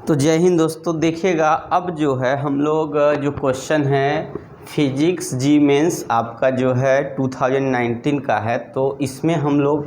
तो जय हिंद दोस्तों। देखिएगा अब जो है हम लोग जो क्वेश्चन है फिजिक्स जी मेंस आपका जो है 2019 का है, तो इसमें हम लोग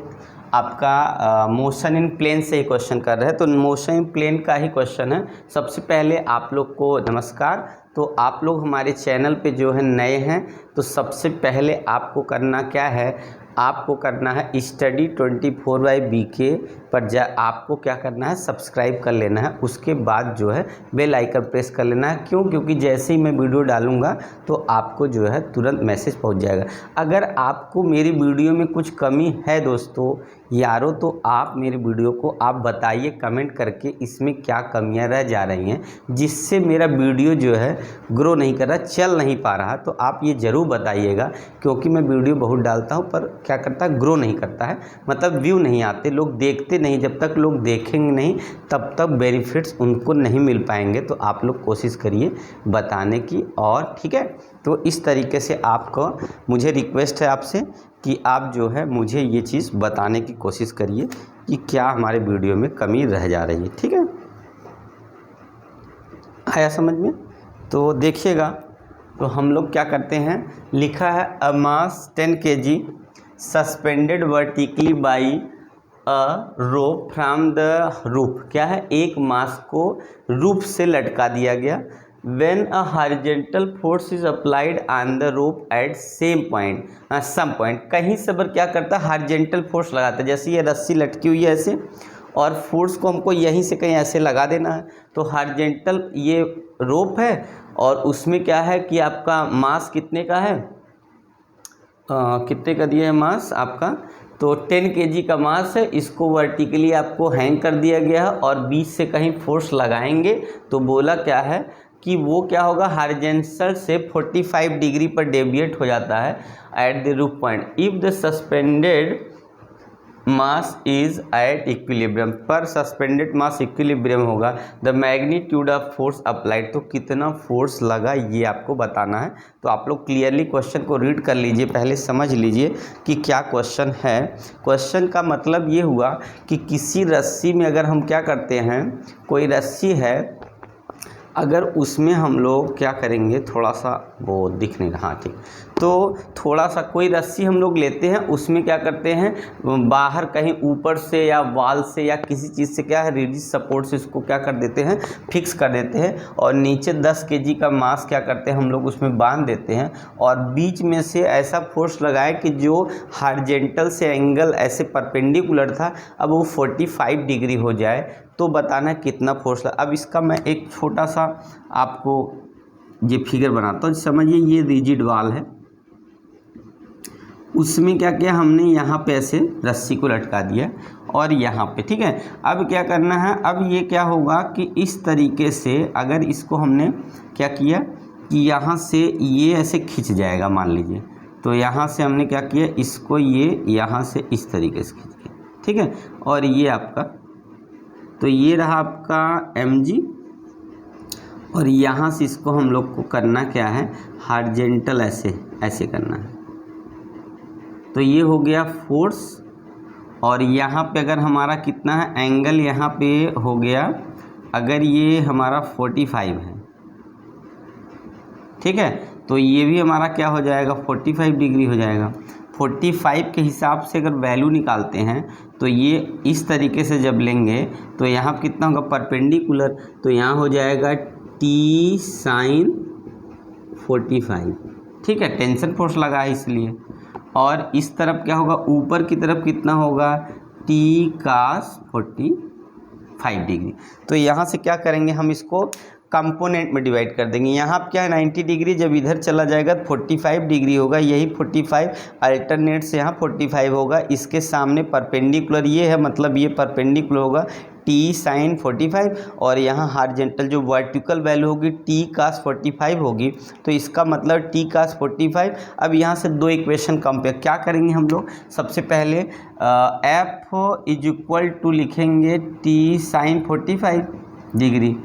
आपका मोशन इन प्लेन से ही क्वेश्चन कर रहे हैं। तो मोशन इन प्लेन का ही क्वेश्चन है। सबसे पहले आप लोग को नमस्कार। तो आप लोग हमारे चैनल पे जो है नए हैं, तो सबसे पहले आपको करना क्या है, आपको करना है स्टडी 24/BK पर आपको क्या करना है, सब्सक्राइब कर लेना है। उसके बाद जो है बेल आइकन प्रेस कर लेना है। क्यों? क्योंकि जैसे ही मैं वीडियो डालूंगा तो आपको जो है तुरंत मैसेज पहुंच जाएगा। अगर आपको मेरी वीडियो में कुछ कमी है दोस्तों यारों, तो आप मेरी वीडियो को आप बताइए कमेंट करके इसमें क्या कमियां रह जा रही हैं, जिससे मेरा वीडियो जो है ग्रो नहीं कर रहा, चल नहीं पा रहा। तो आप ये ज़रूर बताइएगा, क्योंकि मैं वीडियो बहुत डालता हूँ पर क्या करता है, ग्रो नहीं करता है, मतलब व्यू नहीं आते, लोग देखते नहीं। जब तक लोग देखेंगे नहीं तब तक बेनिफिट्स उनको नहीं मिल पाएंगे। तो आप लोग कोशिश करिए बताने की, और ठीक है। तो इस तरीके से आपको मुझे रिक्वेस्ट है आपसे कि आप जो है मुझे ये चीज़ बताने की कोशिश करिए कि क्या हमारे वीडियो में कमी रह जा रही है। ठीक है, आया समझ में? तो देखिएगा, तो हम लोग क्या करते हैं, लिखा है अ मास 10 kg suspended vertically by a rope from the roof. क्या है, एक मास को रूफ से लटका दिया गया। When a horizontal force is applied on the rope at same point, some point, कहीं से पर क्या करता है, हॉरिजॉन्टल फोर्स लगाता है। जैसे ये रस्सी लटकी हुई है ऐसे, और फोर्स को हमको यहीं से कहीं ऐसे लगा देना है। तो हॉरिजॉन्टल ये रोप है, और उसमें क्या है कि आपका मास कितने का है, कितने का दिया है मास आपका, तो 10 kg का मास है। इसको वर्टिकली आपको हैंग कर दिया गया है, और बीच से कहीं फोर्स लगाएंगे तो बोला क्या है कि वो क्या होगा, हॉरिजॉन्टल से 45 डिग्री पर डेविएट हो जाता है at the roof point if the suspended mass is at equilibrium. पर सस्पेंडेड मास इक्विलिब्रियम होगा, the magnitude of force applied, तो कितना फोर्स लगा ये आपको बताना है। तो आप लोग क्लियरली क्वेश्चन को रीड कर लीजिए, पहले समझ लीजिए कि क्या क्वेश्चन है। क्वेश्चन का मतलब ये हुआ कि किसी रस्सी में अगर हम क्या करते हैं, कोई रस्सी है, अगर उसमें हम लोग क्या करेंगे, थोड़ा सा वो दिख नहीं रहा, हाँ ठीक, तो थोड़ा सा कोई रस्सी हम लोग लेते हैं, उसमें क्या करते हैं, बाहर कहीं ऊपर से या वाल से या किसी चीज़ से क्या है, रिजिड सपोर्ट से इसको क्या कर देते हैं, फिक्स कर देते हैं, और नीचे 10 kg का मास क्या करते हैं हम लोग उसमें बांध देते हैं, और बीच में से ऐसा फोर्स लगाए कि जो हॉरिजॉन्टल से एंगल ऐसे परपेंडिकुलर था, अब वो 45 डिग्री हो जाए, तो बताना कितना फोर्स लगा। अब इसका मैं एक छोटा सा आपको ये फिगर बनाता हूँ, समझिए। ये रिजिड वाल है, उसमें क्या किया हमने, यहाँ पे ऐसे रस्सी को लटका दिया, और यहाँ पे, ठीक है। अब क्या करना है, अब ये क्या होगा कि इस तरीके से अगर इसको हमने क्या किया कि यहाँ से ये ऐसे खिंच जाएगा, मान लीजिए। तो यहाँ से हमने क्या किया, इसको ये यहाँ से इस तरीके से खींच के, ठीक है। और ये आपका, तो ये रहा आपका mg, और यहाँ से इसको हम लोग को करना क्या है, हॉरिजॉन्टल ऐसे ऐसे करना है। तो ये हो गया फोर्स, और यहाँ पे अगर हमारा कितना है एंगल, यहाँ पे हो गया, अगर ये हमारा 45 है, ठीक है, तो ये भी हमारा क्या हो जाएगा, 45 डिग्री हो जाएगा। 45 के हिसाब से अगर वैल्यू निकालते हैं, तो ये इस तरीके से जब लेंगे तो यहाँ कितना होगा, परपेंडिकुलर, तो यहाँ हो जाएगा t sin 45, ठीक है, टेंशन फोर्स लगा है इसलिए। और इस तरफ क्या होगा, ऊपर की तरफ कितना होगा, t cos 45 डिग्री। तो यहाँ से क्या करेंगे, हम इसको कंपोनेंट में डिवाइड कर देंगे। यहाँ क्या है 90 डिग्री, जब इधर चला जाएगा 45 डिग्री होगा, यही 45 अल्टरनेट से यहाँ 45 होगा। इसके सामने परपेंडिकुलर ये है, मतलब ये परपेंडिकुलर होगा t sin 45, और यहाँ हॉरिजॉन्टल जो वर्टिकल वैल्यू होगी t cos 45 होगी। तो इसका मतलब t cos 45। अब यहाँ से दो इक्वेशन कंपेयर क्या करेंगे हम लोग, सबसे पहले f इज इक्वल टू लिखेंगे t sin 45 डिग्री,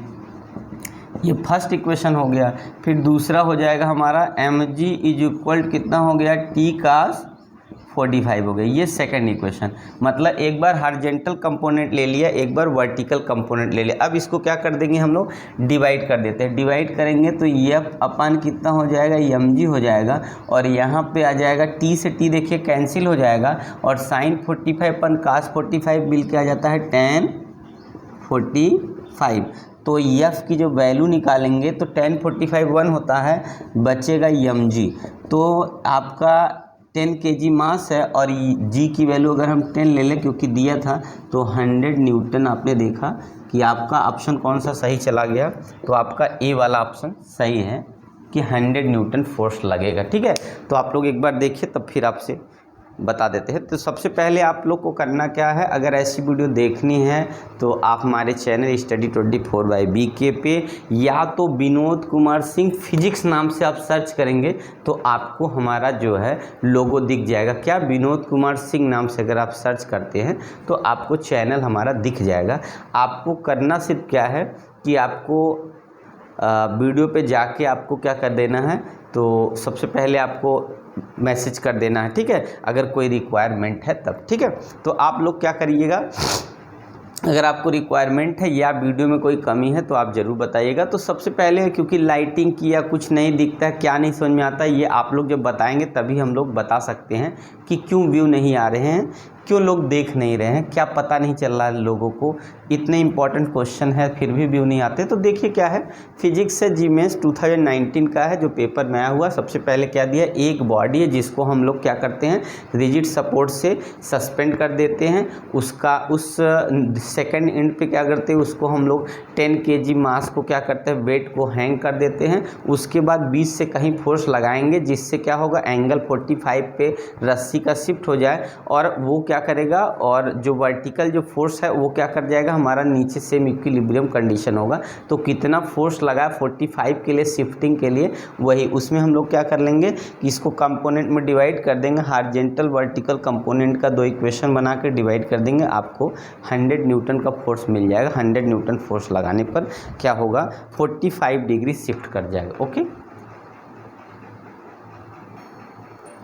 ये फर्स्ट इक्वेशन हो गया। फिर दूसरा हो जाएगा हमारा mg इज इक्वल कितना हो गया, t cos 45 हो गई। ये सेकंड इक्वेशन, मतलब एक बार हॉरिजॉन्टल कंपोनेंट ले लिया, एक बार वर्टिकल कंपोनेंट ले लिया। अब इसको क्या कर देंगे हम लोग, डिवाइड कर देते हैं। डिवाइड करेंगे तो F अपन कितना हो जाएगा, mg हो जाएगा, और यहाँ पे आ जाएगा T से T देखिए कैंसिल हो जाएगा, और sin 45 अपन cos 45 मिल के आ जाता है tan 45। तो F की जो वैल्यू निकालेंगे तो tan 45 1 होता है, बचेगा mg। तो आपका 10 kg मास है और g की वैल्यू अगर हम 10 ले लें क्योंकि दिया था, तो 100 न्यूटन। आपने देखा कि आपका ऑप्शन कौन सा सही चला गया, तो आपका ए वाला ऑप्शन सही है कि 100 न्यूटन फोर्स लगेगा। ठीक है, तो आप लोग एक बार देखिए तब फिर आपसे बता देते हैं। तो सबसे पहले आप लोग को करना क्या है, अगर ऐसी वीडियो देखनी है तो आप हमारे चैनल स्टडी 24/BK पे या तो विनोद कुमार सिंह फिजिक्स नाम से आप सर्च करेंगे तो आपको हमारा जो है लोगो दिख जाएगा। क्या, विनोद कुमार सिंह नाम से अगर आप सर्च करते हैं तो आपको चैनल हमारा दिख जाएगा। आपको करना सिर्फ क्या है कि आपको वीडियो पे जाके आपको क्या कर देना है, तो सबसे पहले आपको मैसेज कर देना है। ठीक है, अगर कोई रिक्वायरमेंट है तब। ठीक है, तो आप लोग क्या करिएगा, अगर आपको रिक्वायरमेंट है या वीडियो में कोई कमी है तो आप ज़रूर बताइएगा। तो सबसे पहले क्योंकि लाइटिंग की या कुछ नहीं दिखता है, क्या नहीं समझ में आता है, ये आप लोग जब बताएंगे तभी हम लोग बता सकते हैं कि क्यों व्यू नहीं आ रहे हैं, क्यों लोग देख नहीं रहे हैं, क्या पता नहीं चल रहा है लोगों को। इतने इंपॉर्टेंट क्वेश्चन है फिर भी व्यू नहीं आते। तो देखिए क्या है, फिजिक्स से जी मेंस 2019 का है जो पेपर में आया हुआ। सबसे पहले क्या दिया, एक बॉडी है जिसको हम लोग क्या करते हैं, रिजिड सपोर्ट से सस्पेंड कर देते हैं। उसका उस सेकेंड एंड पे क्या करते हैं, उसको हम लोग 10 kg मास को क्या करते हैं, वेट को हैंग कर देते हैं। उसके बाद बीच से कहीं फोर्स लगाएंगे जिससे क्या होगा, एंगल 45 पे रस्सी का शिफ्ट हो जाए और वो क्या करेगा, और जो वर्टिकल जो फोर्स है वो क्या कर जाएगा, हमारा नीचे सेम इक्विलिब्रियम कंडीशन होगा। तो कितना फोर्स लगा 45 के लिए शिफ्टिंग के लिए, वही उसमें हम लोग क्या कर लेंगे कि इसको कंपोनेंट में डिवाइड कर देंगे। हॉरिजॉन्टल वर्टिकल कंपोनेंट का 2 इक्वेशन बना के डिवाइड कर देंगे, आपको 100 न्यूटन का फोर्स मिल जाएगा। 100 न्यूटन फोर्स लगाने पर क्या होगा, 45 डिग्री शिफ्ट कर जाएगा। ओके।